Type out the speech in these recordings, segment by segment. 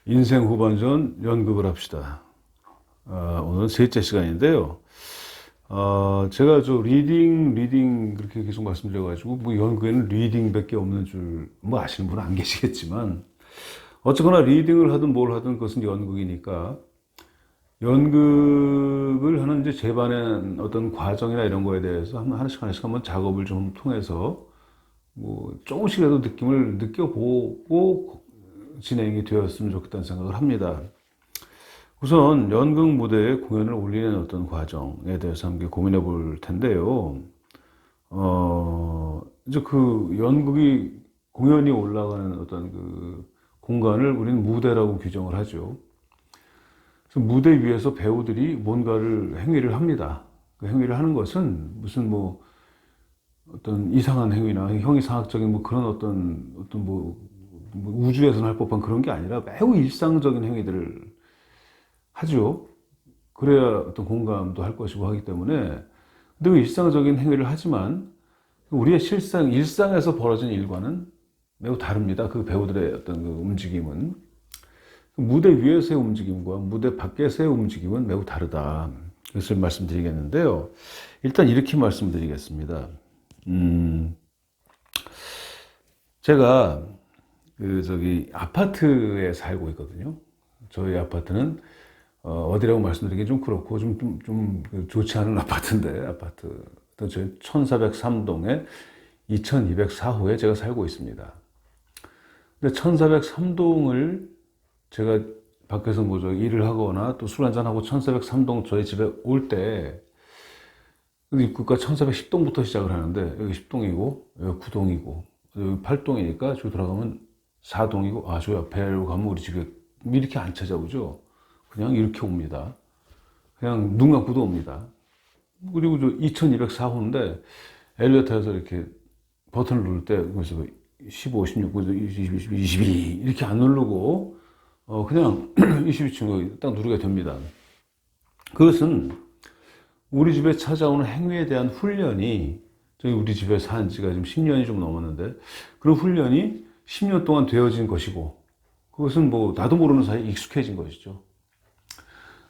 인생 후반전 연극을 합시다. 오늘은 셋째 시간인데요. 제가 리딩 그렇게 계속 말씀드려가지고 뭐 연극에는 리딩밖에 없는 줄 뭐 아시는 분은 안 계시겠지만 어쨌거나 리딩을 하든 뭘 하든 그것은 연극이니까 연극을 하는 이제 제반의 어떤 과정이나 이런 거에 대해서 하나씩 한번 작업을 좀 통해서 뭐 조금씩이라도 느낌을 느껴보고 진행이 되었으면 좋겠다는 생각을 합니다. 우선 연극 무대에 공연을 올리는 어떤 과정에 대해서 함께 고민해 볼 텐데요. 이제 그 연극이 공연이 올라가는 어떤 그 공간을 우리는 무대라고 규정을 하죠. 그래서 무대 위에서 배우들이 뭔가를 행위를 합니다. 그 행위를 하는 것은 무슨 뭐 어떤 이상한 행위나 형이상학적인 뭐 그런 어떤 뭐 우주에서는 할 법한 그런 게 아니라 매우 일상적인 행위들을 하죠. 그래야 어떤 공감도 할 것이고 하기 때문에. 근데 그 일상적인 행위를 하지만 우리의 일상에서 벌어진 일과는 매우 다릅니다. 그 배우들의 어떤 그 움직임은. 무대 위에서의 움직임과 무대 밖에서의 움직임은 매우 다르다. 그것을 말씀드리겠는데요. 일단 이렇게 말씀드리겠습니다. 제가 아파트에 살고 있거든요. 저희 아파트는 어디라고 말씀드리기 좀 그렇고 좀 좋지 않은 아파트인데 저희 1403동에 2204호에 제가 살고 있습니다. 근데 1403동을 제가 밖에서 뭐 일을 하거나 또 술 한잔하고 1403동 저희 집에 올 때 입구가 1410동부터 시작을 하는데 여기 10동이고 여기 9동이고 여기 8동이니까 저기 돌아가면 4동이고 저 옆에로 가면 우리 집에 이렇게 안 찾아오죠. 그냥 이렇게 옵니다. 그냥 눈 감고도 옵니다. 그리고 2204호인데 엘리베이터에서 이렇게 버튼을 누를 때 그래서 15, 16, 20, 22 이렇게 안 누르고 그냥 22층 딱 누르게 됩니다. 그것은 우리 집에 찾아오는 행위에 대한 훈련이 저희 우리 집에 산 지가 지금 10년이 좀 넘었는데 그런 훈련이 10년 동안 되어진 것이고 그것은 뭐 나도 모르는 사이에 익숙해진 것이죠.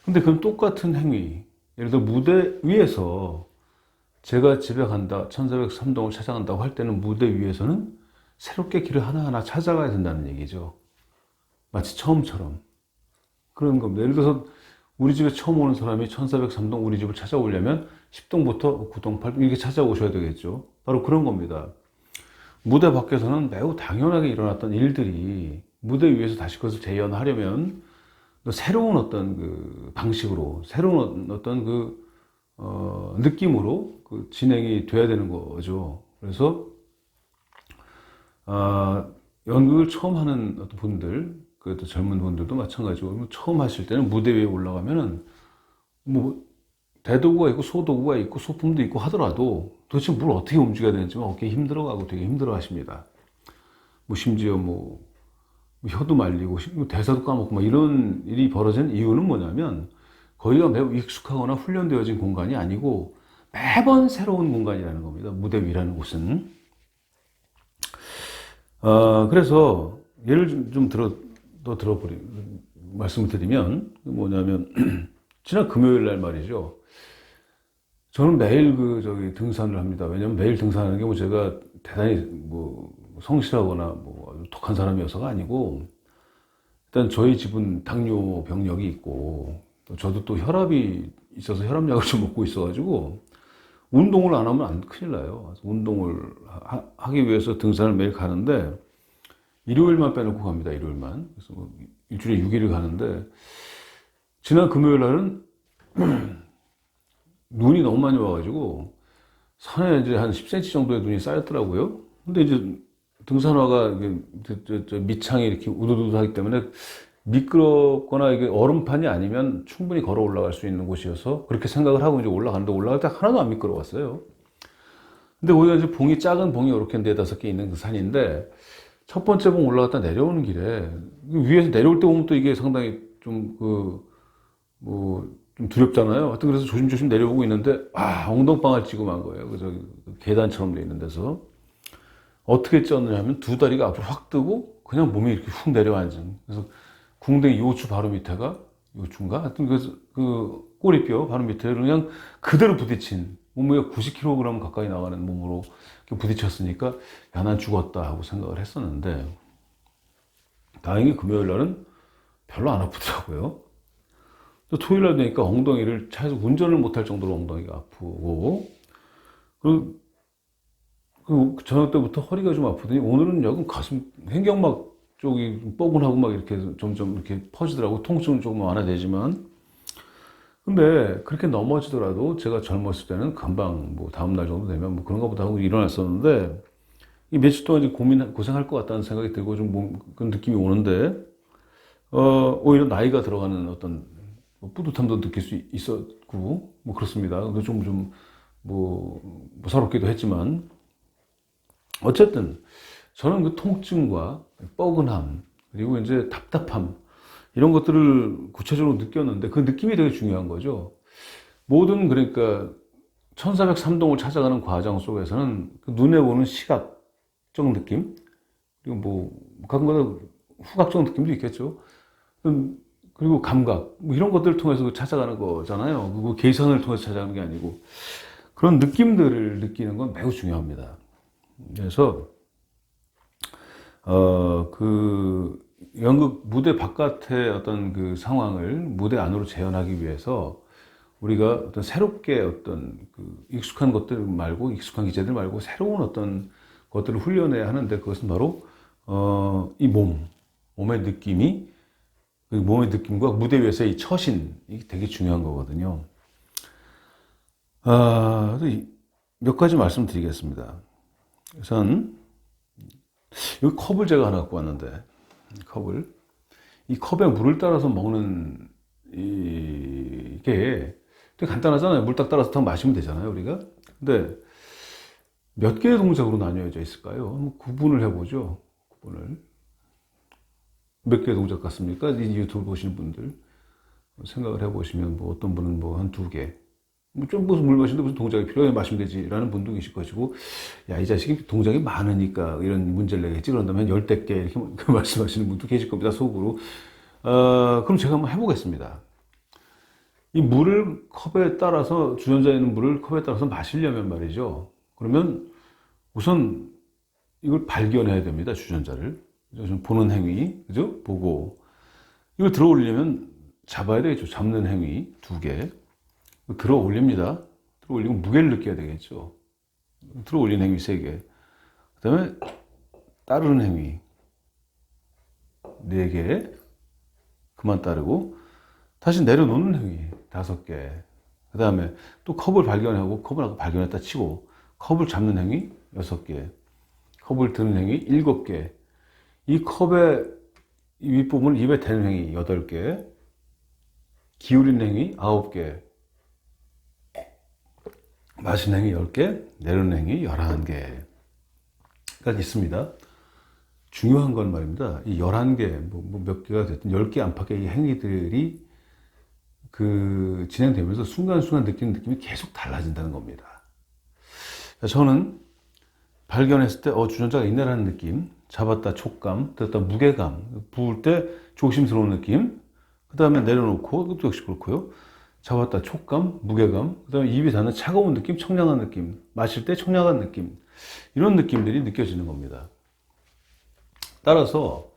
근데 그건 똑같은 행위, 예를 들어 무대 위에서 제가 집에 간다, 1403동을 찾아간다고 할 때는 무대 위에서는 새롭게 길을 하나하나 찾아가야 된다는 얘기죠. 마치 처음처럼. 그런 겁니다. 예를 들어서 우리 집에 처음 오는 사람이 1403동 우리 집을 찾아오려면 10동부터 9동, 8동 이렇게 찾아오셔야 되겠죠. 바로 그런 겁니다. 무대 밖에서는 매우 당연하게 일어났던 일들이 무대 위에서 다시 그것을 재현하려면 새로운 어떤 그 방식으로, 새로운 어떤 느낌으로 진행이 돼야 되는 거죠. 그래서, 연극을 처음 하는 어떤 분들, 또 젊은 분들도 마찬가지고, 처음 하실 때는 무대 위에 올라가면은, 뭐, 대도구가 있고, 소도구가 있고, 소품도 있고 하더라도 도대체 뭘 어떻게 움직여야 되는지 어깨 힘들어가고 되게 힘들어 하십니다. 뭐, 심지어 혀도 말리고 대사도 까먹고 막 이런 일이 벌어진 이유는 뭐냐면 거기가 매우 익숙하거나 훈련되어진 공간이 아니고 매번 새로운 공간이라는 겁니다. 무대 위라는 곳은. 그래서 예를 말씀을 드리면 뭐냐면 지난 금요일 날 말이죠. 저는 매일 등산을 합니다. 왜냐면 매일 등산하는 게 제가 대단히 성실하거나 독한 사람이어서가 아니고, 일단 저희 집은 당뇨 병력이 있고, 저도 또 혈압이 있어서 혈압약을 좀 먹고 있어가지고, 운동을 안 하면 큰일 나요. 운동을 하기 위해서 등산을 매일 가는데, 일요일만 빼놓고 갑니다, 일요일만. 그래서 일주일에 6일을 가는데, 지난 금요일 날은 눈이 너무 많이 와가지고, 산에 이제 한 10cm 정도의 눈이 쌓였더라고요. 근데 이제 등산화가 밑창이 이렇게 우두두두하기 때문에 미끄럽거나 이게 얼음판이 아니면 충분히 걸어 올라갈 수 있는 곳이어서 그렇게 생각을 하고 이제 올라갔는데 올라갈 때 하나도 안 미끄러웠어요. 근데 거기가 이제 작은 봉이 이렇게 4-5개 있는 그 산인데 첫 번째 봉 올라갔다 내려오는 길에 위에서 내려올 때 보면 또 이게 상당히 좀 두렵잖아요. 하여튼 그래서 조심조심 내려오고 있는데 엉덩방을 찌고 만 거예요. 계단처럼 돼 있는 데서. 어떻게 쪘느냐 하면 두 다리가 앞으로 확 뜨고 그냥 몸이 이렇게 훅 내려앉은. 그래서 궁뎅이 요추 바로 밑에가 요추인가? 하여튼 그 꼬리뼈 바로 밑에를 그냥 그대로 부딪힌 몸무게가 90kg 가까이 나가는 몸으로 부딪혔으니까 야, 난 죽었다 하고 생각을 했었는데 다행히 금요일 날은 별로 안 아프더라고요. 또 토요일 날 되니까 엉덩이를 차에서 운전을 못할 정도로 엉덩이가 아프고 그 저녁 때부터 허리가 좀 아프더니 오늘은 약간 가슴 횡격막 쪽이 뻐근하고 막 이렇게 점점 이렇게 퍼지더라고. 통증은 조금 완화되지만 근데 그렇게 넘어지더라도 제가 젊었을 때는 금방 뭐 다음날 정도 되면 뭐 그런가 보다 하고 일어났었는데 이 며칠 동안 이제 고생할 것 같다는 생각이 들고 좀 그런 느낌이 오는데 오히려 나이가 들어가는 어떤 뭐 뿌듯함도 느낄 수 있었고 뭐 그렇습니다. 근데 뭐 무서럽기도 했지만 어쨌든 저는 그 통증과 뻐근함 그리고 이제 답답함 이런 것들을 구체적으로 느꼈는데 그 느낌이 되게 중요한 거죠. 모든 그러니까 1403동을 찾아가는 과정 속에서는 그 눈에 보는 시각적 느낌 그리고 뭐 가끔가다 후각적 느낌도 있겠죠. 그리고 감각 뭐 이런 것들을 통해서 찾아가는 거잖아요. 그리고 개선을 통해서 찾아가는 게 아니고 그런 느낌들을 느끼는 건 매우 중요합니다. 그래서 그 연극 무대 바깥의 어떤 그 상황을 무대 안으로 재현하기 위해서 우리가 어떤 새롭게 어떤 그 익숙한 것들 말고 익숙한 기제들 말고 새로운 어떤 것들을 훈련해야 하는데 그것은 바로 이 몸의 느낌이 그 몸의 느낌과 무대 위에서의 이 처신이 되게 중요한 거거든요. 몇 가지 말씀드리겠습니다. 우선 여기 컵을 제가 하나 갖고 왔는데 이 컵에 물을 따라서 먹는 이게 되게 간단하잖아요. 물 딱 따라서 딱 마시면 되잖아요, 우리가. 근데 몇 개의 동작으로 나뉘어져 있을까요? 한번 구분을 해보죠. 몇 개의 동작 같습니까? 이 유튜브 보시는 분들 생각을 해보시면 뭐 어떤 분은 뭐 한 2개 좀 무슨 물 마시는데 무슨 동작이 필요해 마시면 되지 라는 분도 계실 것이고 야 이 자식이 동작이 많으니까 이런 문제를 내겠지 그런다면 10대 개 이렇게 말씀하시는 분도 계실 겁니다 속으로. 그럼 제가 한번 해보겠습니다. 이 물을 컵에 따라서 주전자에 있는 물을 컵에 따라서 마시려면 말이죠. 그러면 우선 이걸 발견해야 됩니다. 주전자를 보는 행위 그죠? 보고 이걸 들어 올리려면 잡아야 되겠죠. 잡는 행위 2개 들어 올립니다. 들어 올리면 무게를 느껴야 되겠죠. 들어 올리는 행위 3개. 그 다음에 따르는 행위 4개. 그만 따르고 다시 내려놓는 행위 5개. 그 다음에 또 컵을 발견하고 컵을 발견했다 치고 컵을 잡는 행위 6개. 컵을 드는 행위 7개. 이 컵의 윗부분을 입에 대는 행위 8개. 기울이는 행위 9개. 마시는 행위 10개, 내려놓는 행위 11개가 있습니다. 중요한 건 말입니다. 이 11개, 몇 개가 됐든 10개 안팎의 이 행위들이 그 진행되면서 순간순간 느끼는 느낌이 계속 달라진다는 겁니다. 저는 발견했을 때, 주전자가 있네라는 느낌, 잡았다 촉감, 들었다 무게감, 부을 때 조심스러운 느낌, 그 다음에 내려놓고, 그것도 역시 그렇고요. 잡았다 촉감, 무게감, 그 다음에 입이 닿는 차가운 느낌, 청량한 느낌, 마실 때 청량한 느낌, 이런 느낌들이 느껴지는 겁니다. 따라서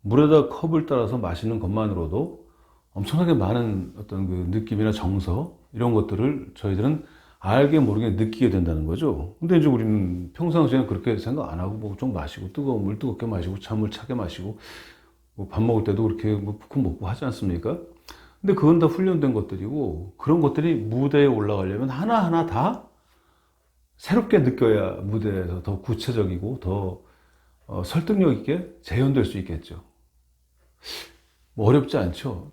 물에다 컵을 따라서 마시는 것만으로도 엄청나게 많은 어떤 그 느낌이나 정서 이런 것들을 저희들은 알게 모르게 느끼게 된다는 거죠. 근데 이제 우리는 평상시에는 그렇게 생각 안 하고 뭐 좀 마시고 뜨거운 물 뜨겁게 마시고 찬물 차게 마시고 뭐 밥 먹을 때도 그렇게 뭐 푹 먹고 하지 않습니까? 근데 그건 다 훈련된 것들이고 그런 것들이 무대에 올라가려면 하나하나 다 새롭게 느껴야 무대에서 더 구체적이고 더 설득력 있게 재현될 수 있겠죠. 뭐 어렵지 않죠.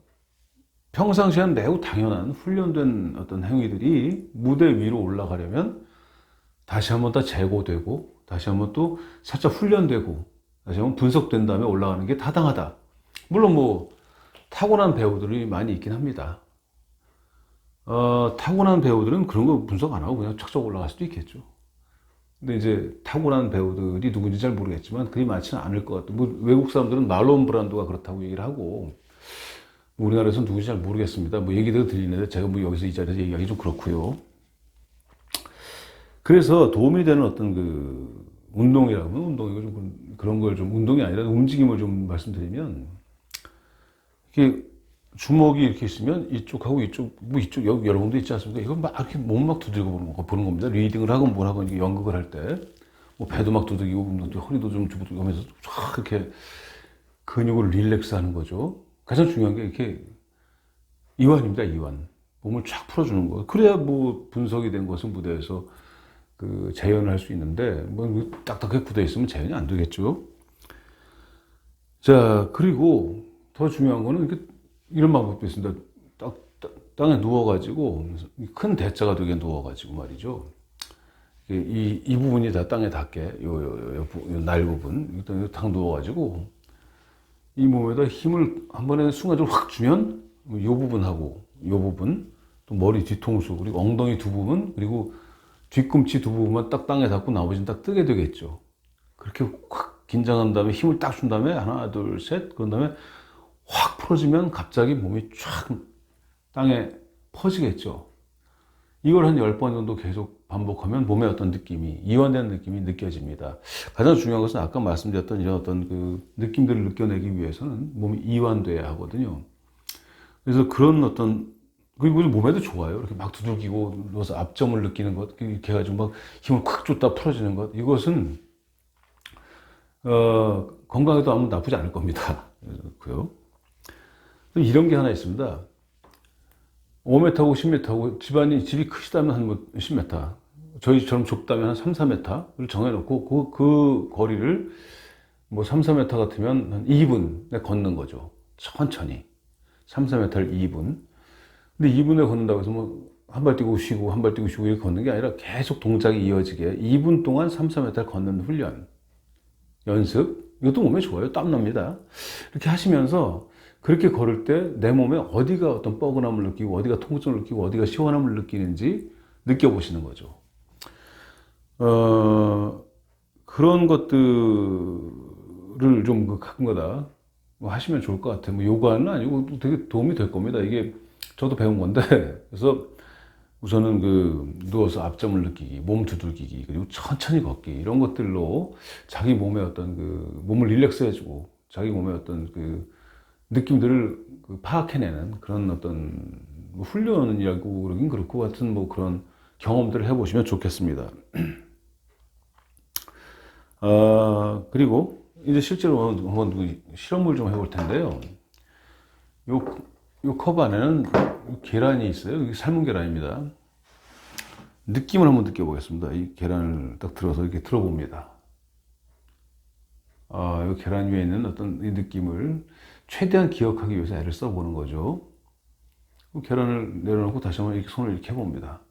평상시에는 매우 당연한 훈련된 어떤 행위들이 무대 위로 올라가려면 다시 한번 더 재고되고 다시 한번 또 살짝 훈련되고 다시 한번 분석된 다음에 올라가는 게 타당하다. 물론 뭐 타고난 배우들이 많이 있긴 합니다. 타고난 배우들은 그런 거 분석 안 하고 그냥 척척 올라갈 수도 있겠죠. 근데 이제 타고난 배우들이 누군지 잘 모르겠지만 그리 많지는 않을 것 같아요. 뭐 외국 사람들은 말론 브란도가 그렇다고 얘기를 하고 우리나라에서는 누군지 잘 모르겠습니다. 뭐 얘기대로 들리는데 제가 뭐 여기서 이 자리에서 얘기하기 좀 그렇고요. 그래서 도움이 되는 어떤 그 운동이라고 하면 운동이고 좀 그런 걸 좀 운동이 아니라 움직임을 좀 말씀드리면 이렇게 주먹이 이렇게 있으면 이쪽하고 이쪽 뭐 이쪽 여기 여러 군데 있지 않습니까? 이건 막 이렇게 몸 막 두들겨 보는 겁니다. 리딩을 하건 뭘 하건 이게 연극을 할 때 뭐 배도 막 두들기고 허리도 좀 두들기고 하면서 쫙 이렇게 근육을 릴렉스하는 거죠. 가장 중요한 게 이렇게 이완입니다. 이완. 몸을 쫙 풀어주는 거. 그래야 뭐 분석이 된 것은 무대에서 그 재현을 할 수 있는데 뭐 딱딱하게 굳어 있으면 재현이 안 되겠죠. 자, 그리고 더 중요한 거는 이렇게 이런 방법도 있습니다. 땅에 누워가지고 큰 대자가 되게 누워가지고 말이죠. 이 부분이 다 땅에 닿게 요 날 부분 일단 딱 누워가지고 이 몸에다 힘을 한 번에 순간적으로 확 주면 요 부분하고 요 부분 또 머리 뒤통수 그리고 엉덩이 두 부분 그리고 뒤꿈치 두 부분만 딱 땅에 닿고 나머지는 딱 뜨게 되겠죠. 그렇게 확 긴장한 다음에 힘을 딱 준 다음에 하나 둘 셋 그런 다음에 확 풀어지면 갑자기 몸이 쫙 땅에 퍼지겠죠. 이걸 한 10번 정도 계속 반복하면 몸의 어떤 느낌이, 이완되는 느낌이 느껴집니다. 가장 중요한 것은 아까 말씀드렸던 이런 어떤 그 느낌들을 느껴내기 위해서는 몸이 이완돼야 하거든요. 그래서 그런 어떤, 그리고 몸에도 좋아요. 이렇게 막 두들기고 누워서 압점을 느끼는 것, 이렇게 해가지고 막 힘을 콱 줬다 풀어지는 것, 이것은, 건강에도 아무 나쁘지 않을 겁니다. 그요. 이런 게 하나 있습니다. 5m고 10m고 집이 크시다면 한 뭐 10m, 저희처럼 좁다면 한 3, 4m를 정해놓고 그 거리를 뭐 3, 4m 같으면 한 2분에 걷는 거죠. 천천히. 3, 4m를 2분. 근데 2분에 걷는다고 해서 뭐 한 발 뛰고 쉬고 한 발 뛰고 쉬고 이렇게 걷는 게 아니라 계속 동작이 이어지게 2분 동안 3, 4m를 걷는 훈련, 연습. 이것도 몸에 좋아요. 땀납니다. 이렇게 하시면서 그렇게 걸을 때 내 몸에 어디가 어떤 뻐근함을 느끼고 어디가 통증을 느끼고 어디가 시원함을 느끼는지 느껴보시는 거죠. 그런 것들을 좀 가끔가다 뭐 하시면 좋을 것 같아요. 뭐 요가는 아니고 되게 도움이 될 겁니다. 이게 저도 배운 건데 그래서 우선은 그 누워서 압점을 느끼기, 몸 두들기기, 그리고 천천히 걷기 이런 것들로 자기 몸의 어떤 그 몸을 릴렉스 해주고 자기 몸의 어떤 그 느낌들을 파악해내는 그런 어떤 훈련이라고 그러긴 그렇고 같은 뭐 그런 경험들을 해보시면 좋겠습니다. 그리고 이제 실제로 한번 실험을 좀 해볼 텐데요. 요 컵 안에는 계란이 있어요. 이게 삶은 계란입니다. 느낌을 한번 느껴보겠습니다. 이 계란을 딱 들어서 이렇게 들어봅니다. 이 계란 위에 있는 어떤 이 느낌을 최대한 기억하기 위해서 애를 써보는 거죠. 계란을 내려놓고 다시 한번 이렇게 손을 이렇게 해봅니다.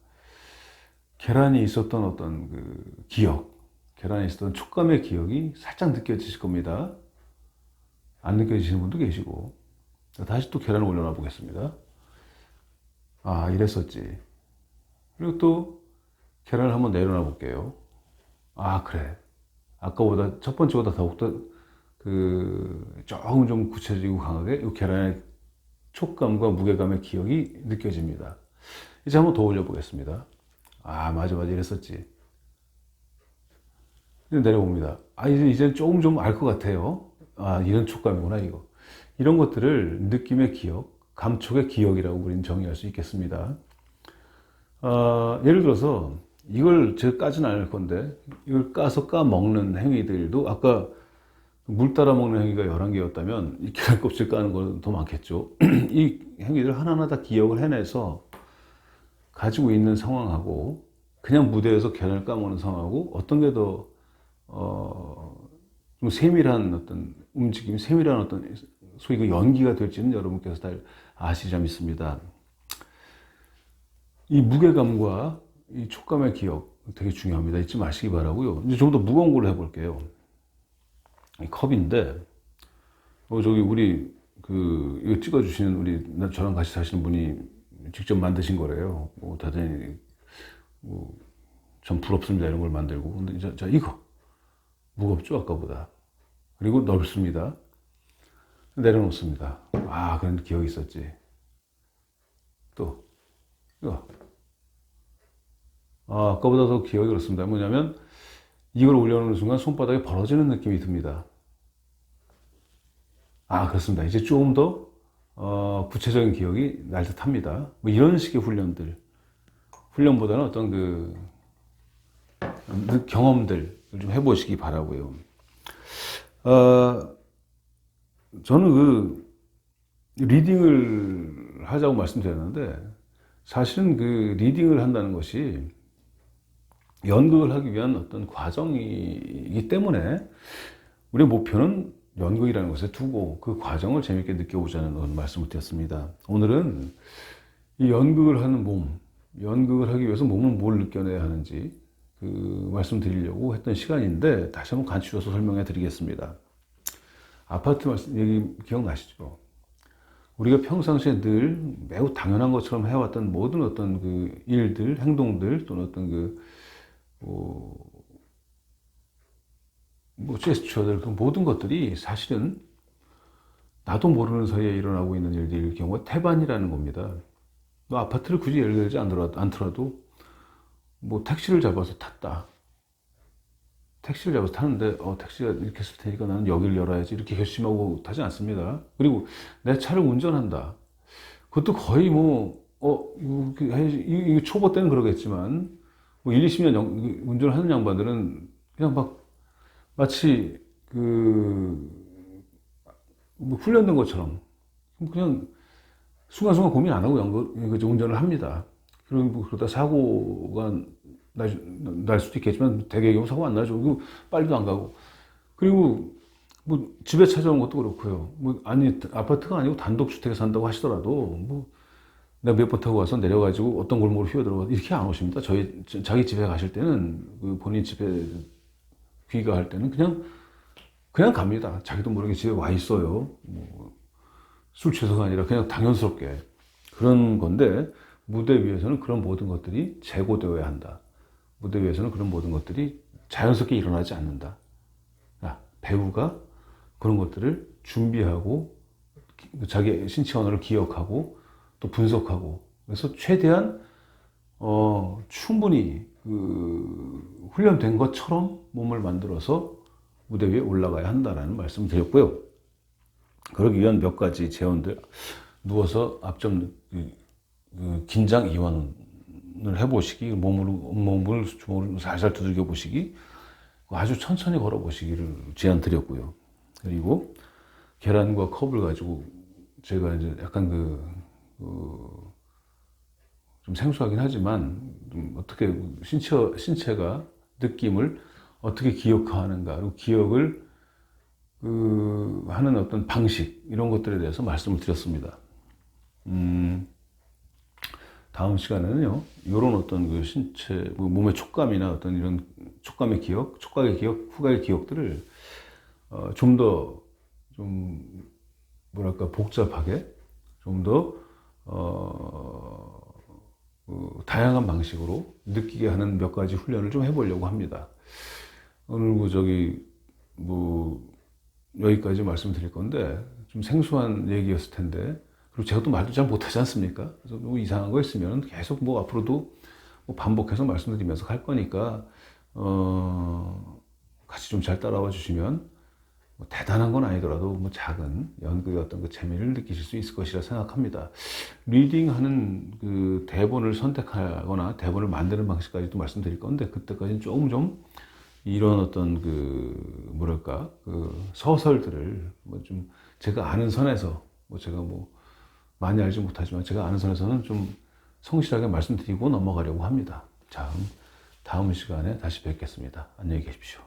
계란이 있었던 어떤 그 기억, 계란에 있었던 촉감의 기억이 살짝 느껴지실 겁니다. 안 느껴지시는 분도 계시고. 다시 또 계란을 올려놔 보겠습니다. 아, 이랬었지. 그리고 또 계란을 한번 내려놔 볼게요. 아, 그래. 아까보다 첫 번째보다 더욱더 조금 좀 구체적이고 강하게 이 계란의 촉감과 무게감의 기억이 느껴집니다. 이제 한번 더 올려보겠습니다. 아, 맞아, 이랬었지. 내려봅니다. 아, 이제 조금 좀 알 것 같아요. 아, 이런 촉감이구나, 이거. 이런 것들을 느낌의 기억, 감촉의 기억이라고 우리는 정의할 수 있겠습니다. 예를 들어서 이걸 제가 까지는 않을 건데 이걸 까서 까먹는 행위들도 아까 물 따라 먹는 행위가 11개였다면 이 계란 껍질 까는 건 더 많겠죠. 이 행위들 하나하나 다 기억을 해내서 가지고 있는 상황하고 그냥 무대에서 계란을 까먹는 상황하고 어떤 게 더 좀 세밀한 어떤 움직임, 세밀한 어떤 소위 그 연기가 될지는 여러분께서 다 아시리라 믿습니다. 이 무게감과 이 촉감의 기억 되게 중요합니다. 잊지 마시기 바라고요. 이제 좀 더 무거운 걸로 해볼게요. 이 컵인데, 저기 우리 이거 찍어주시는 우리 저랑 같이 사시는 분이 직접 만드신 거래요. 대단히 전 부럽습니다. 이런 걸 만들고. 근데 자 이거 무겁죠 아까보다. 그리고 넓습니다. 내려놓습니다. 아, 그런 기억이 있었지. 또, 이거. 아, 아까보다 더 기억이 그렇습니다. 뭐냐면, 이걸 올려놓는 순간 손바닥이 벌어지는 느낌이 듭니다. 아, 그렇습니다. 이제 조금 더, 구체적인 기억이 날 듯 합니다. 뭐 이런 식의 훈련보다는 어떤 경험들을 좀 해보시기 바라고요. 저는 리딩을 하자고 말씀드렸는데, 사실은 리딩을 한다는 것이 연극을 하기 위한 어떤 과정이기 때문에 우리의 목표는 연극이라는 것에 두고 그 과정을 재밌게 느껴보자는 말씀을 드렸습니다. 오늘은 이 연극을 하는 연극을 하기 위해서 몸은 뭘 느껴내야 하는지 말씀드리려고 했던 시간인데, 다시 한번 간추려서 설명해 드리겠습니다. 아파트 얘기 기억나시죠? 우리가 평상시에 늘 매우 당연한 것처럼 해왔던 모든 어떤 일들, 행동들, 또는 어떤 제스처들, 모든 것들이 사실은 나도 모르는 사이에 일어나고 있는 일들일 경우가 태반이라는 겁니다. 아파트를 굳이 예를 들지 않더라도 택시를 잡아서 탔다. 택시를 잡아서 타는데 택시가 이렇게 쓸 테니까 나는 여기를 열어야지, 이렇게 결심하고 타지 않습니다. 그리고 내 차를 운전한다. 그것도 거의 이거 초보 때는 그러겠지만 1, 20년 운전을 하는 양반들은 그냥 마치 훈련된 것처럼 그냥 순간순간 고민 안 하고 운전을 합니다. 그리고 그러다 사고가 날 수도 있겠지만 대개의 경우 사고 안 나죠. 그리고 빨리도 안 가고. 그리고 집에 찾아온 것도 그렇고요. 아파트가 아니고 단독주택에 산다고 하시더라도 내가 몇 번 타고 와서 내려가지고 어떤 골목으로 휘어들어가 이렇게 안 오십니다. 자기 집에 가실 때는 본인 집에 귀가할 때는 그냥 갑니다. 자기도 모르게 집에 와 있어요. 술 취해서가 아니라 그냥 당연스럽게 그런 건데, 무대 위에서는 그런 모든 것들이 재고되어야 한다. 무대 위에서는 그런 모든 것들이 자연스럽게 일어나지 않는다. 배우가 그런 것들을 준비하고 자기 신체 언어를 기억하고 또 분석하고, 그래서 최대한 충분히 훈련된 것처럼 몸을 만들어서 무대 위에 올라가야 한다라는 말씀을 드렸고요. 그러기 위한 몇 가지 제언들, 누워서 앞점 긴장 이완을 해보시기, 몸을 주먹으로 살살 두들겨 보시기, 아주 천천히 걸어 보시기를 제안 드렸고요. 그리고 계란과 컵을 가지고 제가 이제 약간 좀 생소하긴 하지만 어떻게 신체가 느낌을 어떻게 기억하는가, 그리고 기억을 하는 어떤 방식, 이런 것들에 대해서 말씀을 드렸습니다. 다음 시간에는요, 이런 어떤 신체, 몸의 촉감이나 어떤 이런 촉감의 기억, 촉각의 기억, 후각의 기억들을 뭐랄까, 복잡하게, 좀 더 다양한 방식으로 느끼게 하는 몇 가지 훈련을 좀 해보려고 합니다. 오늘 여기까지 말씀드릴 건데, 좀 생소한 얘기였을 텐데, 그리고 제가 또 말도 잘 못하지 않습니까? 그래서 이상한 거 있으면 계속 앞으로도 반복해서 말씀드리면서 갈 거니까, 같이 좀 잘 따라와 주시면, 대단한 건 아니더라도 작은 연극의 어떤 재미를 느끼실 수 있을 것이라 생각합니다. 리딩하는 대본을 선택하거나 대본을 만드는 방식까지도 말씀드릴 건데, 그때까지는 조금 좀 이런 어떤 뭐랄까, 서설들을 좀 제가 아는 선에서, 제가 많이 알지 못하지만 제가 아는 선에서는 좀 성실하게 말씀드리고 넘어가려고 합니다. 자, 다음 시간에 다시 뵙겠습니다. 안녕히 계십시오.